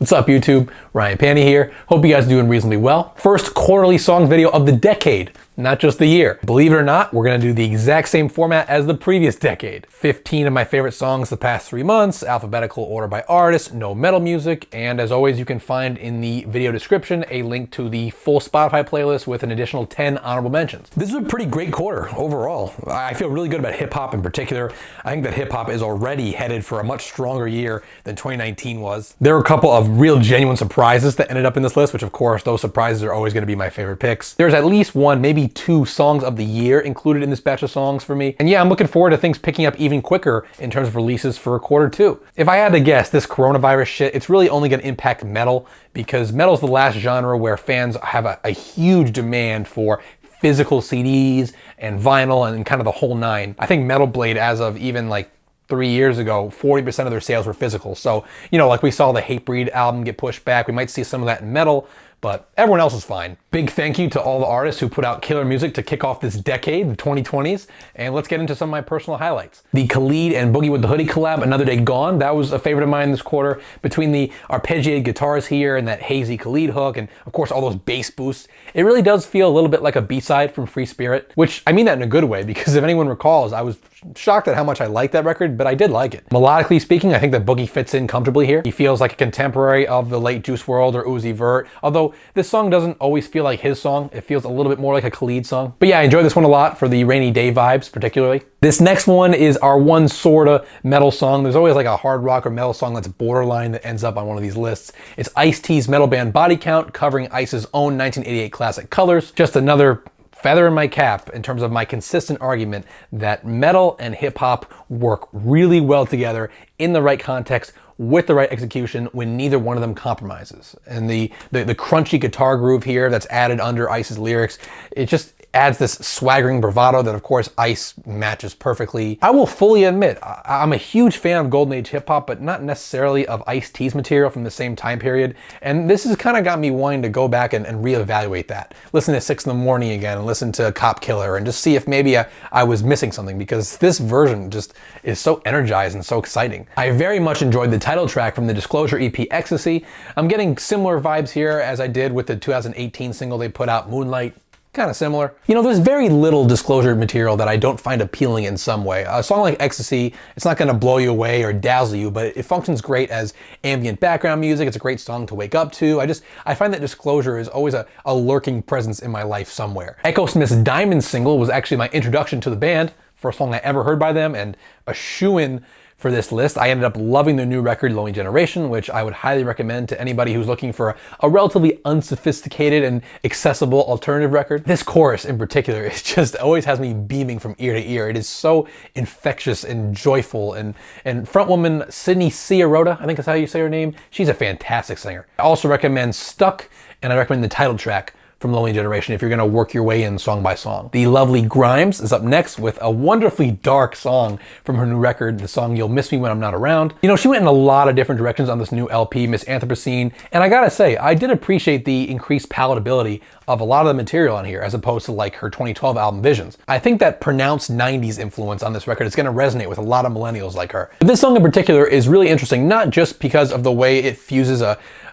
What's up, YouTube? Ryan Pandy here. Hope you guys are doing reasonably well. First quarterly song video of the decade, not just the year. Believe it or not, we're gonna do the exact same format as the previous decade. 15 of my favorite songs the past 3 months, alphabetical order by artist, no metal music, and as always, you can find in the video description a link to the full Spotify playlist with an additional 10 honorable mentions. This is a pretty great quarter overall. I feel really good about hip hop in particular. I think that hip hop is already headed for a much stronger year than 2019 was. There were a couple of real genuine surprises that ended up in this list, which of course, those surprises are always gonna be my favorite picks. There's at least one, maybe 2 songs of the year included in this batch of songs for me. And yeah, I'm looking forward to things picking up even quicker in terms of releases for quarter 2. If I had to guess, this coronavirus shit, it's really only gonna impact metal because metal's the last genre where fans have a huge demand for physical CDs and vinyl and kind of the whole nine. I think Metal Blade, as of even like 3 years ago, 40% of their sales were physical. So, you know, like we saw the Hatebreed album get pushed back. We might see some of that in metal, but everyone else is fine. Big thank you to all the artists who put out killer music to kick off this decade, the 2020s. And let's get into some of my personal highlights. The Khalid and Boogie with the Hoodie collab, Another Day Gone, that was a favorite of mine this quarter. Between the arpeggiated guitars here and that hazy Khalid hook, and of course all those bass boosts, it really does feel a little bit like a B-side from Free Spirit, which I mean that in a good way, because if anyone recalls, I was shocked at how much I liked that record, but I did like it. Melodically speaking, I think that Boogie fits in comfortably here. He feels like a contemporary of the late Juice WRLD or Uzi Vert, although this song doesn't always feel like his song. It feels a little bit more like a Khalid song. But yeah, I enjoyed this one a lot for the rainy day vibes, particularly. This next one is our one sorta metal song. There's always like a hard rock or metal song that's borderline that ends up on one of these lists. It's Ice-T's metal band Body Count, covering Ice's own 1988 classic Colors. Just another feather in my cap in terms of my consistent argument that metal and hip hop work really well together in the right context with the right execution when neither one of them compromises. And the crunchy guitar groove here that's added under Ice's lyrics, it just adds this swaggering bravado that of course Ice matches perfectly. I will fully admit, I'm a huge fan of Golden Age hip hop, but not necessarily of Ice-T's material from the same time period. And this has kind of got me wanting to go back and reevaluate that. Listen to 6 in the Morning again and listen to Cop Killer and just see if maybe I was missing something, because this version just is so energized and so exciting. I very much enjoyed the title track from the Disclosure EP, Ecstasy. I'm getting similar vibes here as I did with the 2018 single they put out, Moonlight. Kind of similar. You know, there's very little Disclosure material that I don't find appealing in some way. A song like Ecstasy, it's not going to blow you away or dazzle you, but it functions great as ambient background music. It's a great song to wake up to. I find that Disclosure is always a lurking presence in my life somewhere. Echo Smith's Diamond single was actually my introduction to the band, first song I ever heard by them, and a shoo-in for this list. I ended up loving their new record, Lonely Generation, which I would highly recommend to anybody who's looking for a relatively unsophisticated and accessible alternative record. This chorus in particular, it just always has me beaming from ear to ear. It is so infectious and joyful, and frontwoman Sydney Ciarota, I think that's how you say her name, she's a fantastic singer. I also recommend Stuck, and I recommend the title track from Lonely Generation if you're gonna work your way in song by song. The lovely Grimes is up next with a wonderfully dark song from her new record, the song You'll Miss Me When I'm Not Around. You know, she went in a lot of different directions on this new LP, Miss Anthropocene, and I gotta say, I did appreciate the increased palatability of a lot of the material on here as opposed to like her 2012 album Visions. I think that pronounced 90s influence on this record is gonna resonate with a lot of millennials like her. But this song in particular is really interesting, not just because of the way it fuses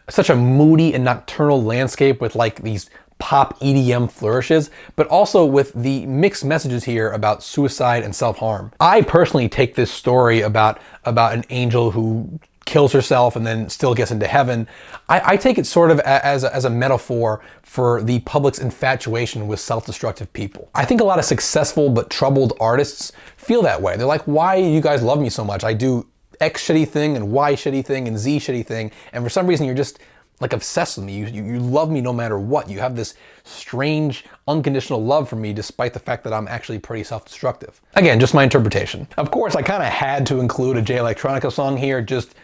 such a moody and nocturnal landscape with like these pop EDM flourishes, but also with the mixed messages here about suicide and self-harm. I personally take this story about an angel who kills herself and then still gets into heaven. I take it sort of as a metaphor for the public's infatuation with self-destructive people. I think a lot of successful but troubled artists feel that way. They're like, why do you guys love me so much? I do X shitty thing and Y shitty thing and Z shitty thing, and for some reason you're just like obsessed with me. You love me no matter what. You have this strange, unconditional love for me despite the fact that I'm actually pretty self-destructive. Again, just my interpretation. Of course, I kind of had to include a Electronica song here just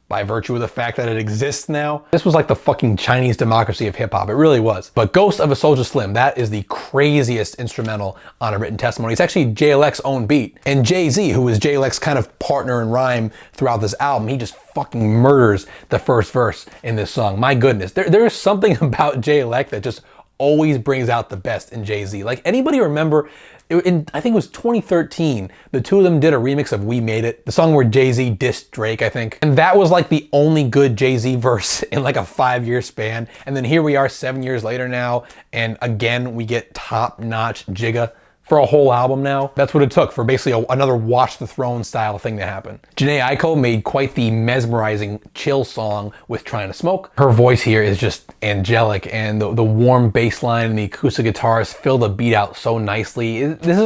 by virtue of the fact that it exists now. This was like the fucking Chinese democracy of hip hop. It really was. But Ghost of a Soulja Slim, that is the craziest instrumental on a written testimony. It's actually JLX's own beat. And Jay-Z, who was JLX's kind of partner in rhyme throughout this album, he just fucking murders the first verse in this song. My goodness. There is something about JLX that just always brings out the best in Jay-Z. Like, anybody remember I think it was 2013, the two of them did a remix of We Made It, the song where Jay-Z dissed Drake, I think. And that was like the only good Jay-Z verse in like a 5-year span. And then here we are 7 years later now, and again, we get top-notch Jigga for a whole album now. That's what it took for basically another Watch the Throne style thing to happen. Jhené Aiko made quite the mesmerizing chill song with Trying to Smoke. Her voice here is just angelic, and the warm bass line and the acoustic guitars fill the beat out so nicely. This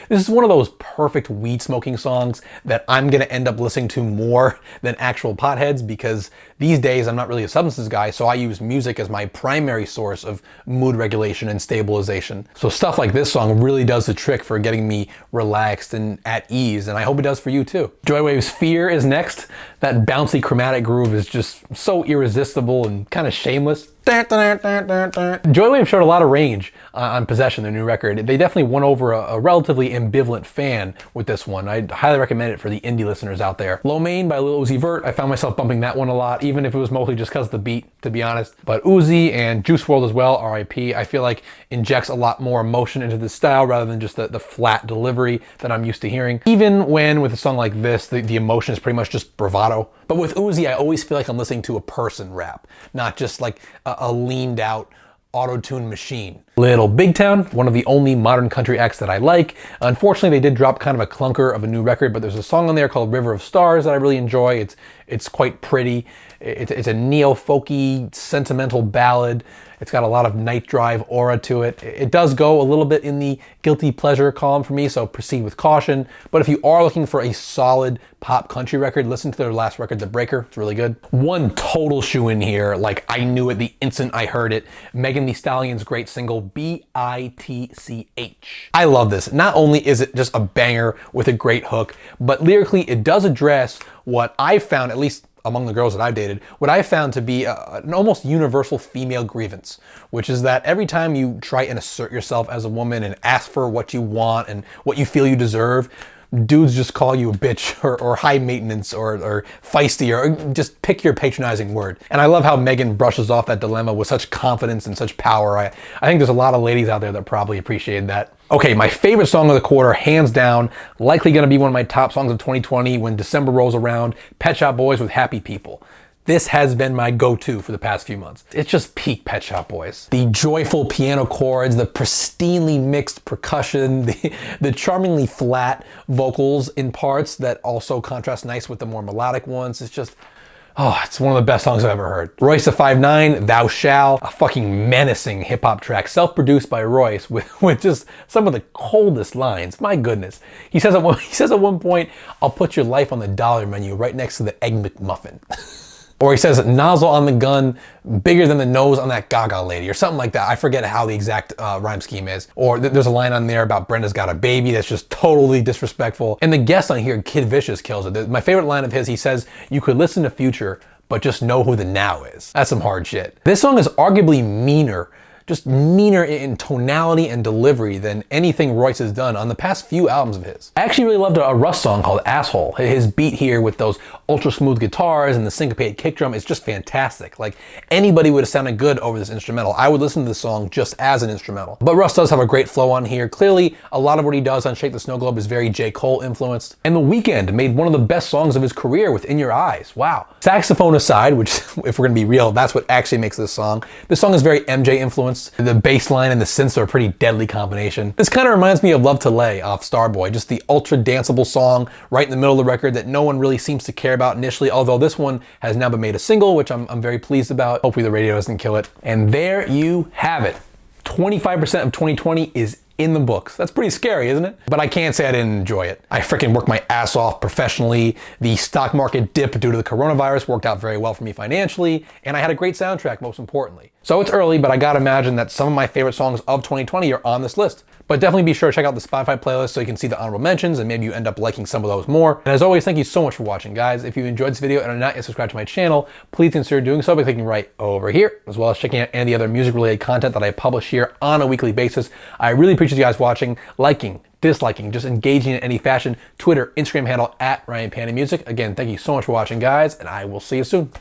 is one of those perfect weed smoking songs that I'm gonna end up listening to more than actual potheads, because these days I'm not really a substances guy, so I use music as my primary source of mood regulation and stabilization. So stuff like this song really does the trick for getting me relaxed and at ease, and I hope it does for you too. Joywave's Fear is next. That bouncy chromatic groove is just so irresistible and kind of shameless. Joywave showed a lot of range on Possession, their new record. They definitely won over a relatively ambivalent fan with this one. I'd highly recommend it for the indie listeners out there. Lo Mein by Lil Uzi Vert, I found myself bumping that one a lot, even if it was mostly just because of the beat, to be honest. But Uzi and Juice WRLD as well, R.I.P., I feel like injects a lot more emotion into the style rather than just the flat delivery that I'm used to hearing. Even when with a song like this, the emotion is pretty much just bravado. But with Uzi, I always feel like I'm listening to a person rap, not just like a leaned out auto-tune machine. Little Big Town, one of the only modern country acts that I like. Unfortunately, they did drop kind of a clunker of a new record, but there's a song on there called River of Stars that I really enjoy. It's quite pretty. It's a neo-folky, sentimental ballad. It's got a lot of night drive aura to it. It does go a little bit in the guilty pleasure column for me, so proceed with caution. But if you are looking for a solid pop country record, listen to their last record, The Breaker. It's really good. One total shoe-in here, like I knew it the instant I heard it. Megan Thee Stallion's great single, B-I-T-C-H. I love this. Not only is it just a banger with a great hook, but lyrically it does address what I found, at least among the girls that I've dated, what I found to be an almost universal female grievance, which is that every time you try and assert yourself as a woman and ask for what you want and what you feel you deserve, dudes just call you a bitch or high maintenance or feisty, or just pick your patronizing word. And I love how Megan brushes off that dilemma with such confidence and such power. I think there's a lot of ladies out there that probably appreciate that. Okay, my favorite song of the quarter, hands down, likely gonna be one of my top songs of 2020 when December rolls around, Pet Shop Boys with Happy People. This has been my go-to for the past few months. It's just peak Pet Shop Boys. The joyful piano chords, the pristinely mixed percussion, the charmingly flat vocals in parts that also contrast nice with the more melodic ones. It's just, oh, it's one of the best songs I've ever heard. Royce the 5'9", Thou Shall, a fucking menacing hip-hop track, self-produced by Royce with just some of the coldest lines. My goodness. He says at one point, I'll put your life on the dollar menu right next to the Egg McMuffin. Or he says, nozzle on the gun, bigger than the nose on that Gaga lady, or something like that. I forget how the exact rhyme scheme is. Or there's a line on there about Brenda's got a baby that's just totally disrespectful. And the guest on here, Kid Vicious, kills it. My favorite line of his, he says, you could listen to Future, but just know who the now is. That's some hard shit. This song is arguably meaner, just meaner in tonality and delivery than anything Royce has done on the past few albums of his. I actually really loved a Russ song called Asshole. His beat here with those ultra smooth guitars and the syncopated kick drum is just fantastic. Like, anybody would have sounded good over this instrumental. I would listen to this song just as an instrumental. But Russ does have a great flow on here. Clearly, a lot of what he does on Shake the Snow Globe is very J. Cole influenced. And The Weeknd made one of the best songs of his career with In Your Eyes. Wow. Saxophone aside, which if we're gonna be real, that's what actually makes this song. This song is very MJ influenced. The bass line and the synths are a pretty deadly combination. This kind of reminds me of Love to Lay off Starboy, just the ultra danceable song right in the middle of the record that no one really seems to care about initially, although this one has now been made a single, which I'm very pleased about. Hopefully the radio doesn't kill it. And there you have it. 25% of 2020 is in the books. That's pretty scary, isn't it? But I can't say I didn't enjoy it. I freaking worked my ass off professionally. The stock market dip due to the coronavirus worked out very well for me financially, and I had a great soundtrack, most importantly. So it's early, but I gotta imagine that some of my favorite songs of 2020 are on this list. But definitely be sure to check out the Spotify playlist so you can see the honorable mentions, and maybe you end up liking some of those more. And as always, thank you so much for watching, guys. If you enjoyed this video and are not yet subscribed to my channel, please consider doing so by clicking right over here, as well as checking out any other music-related content that I publish here on a weekly basis. I really appreciate you guys watching, liking, disliking, just engaging in any fashion. Twitter, Instagram handle @RyanPandyMusic. Again, thank you so much for watching, guys, and I will see you soon.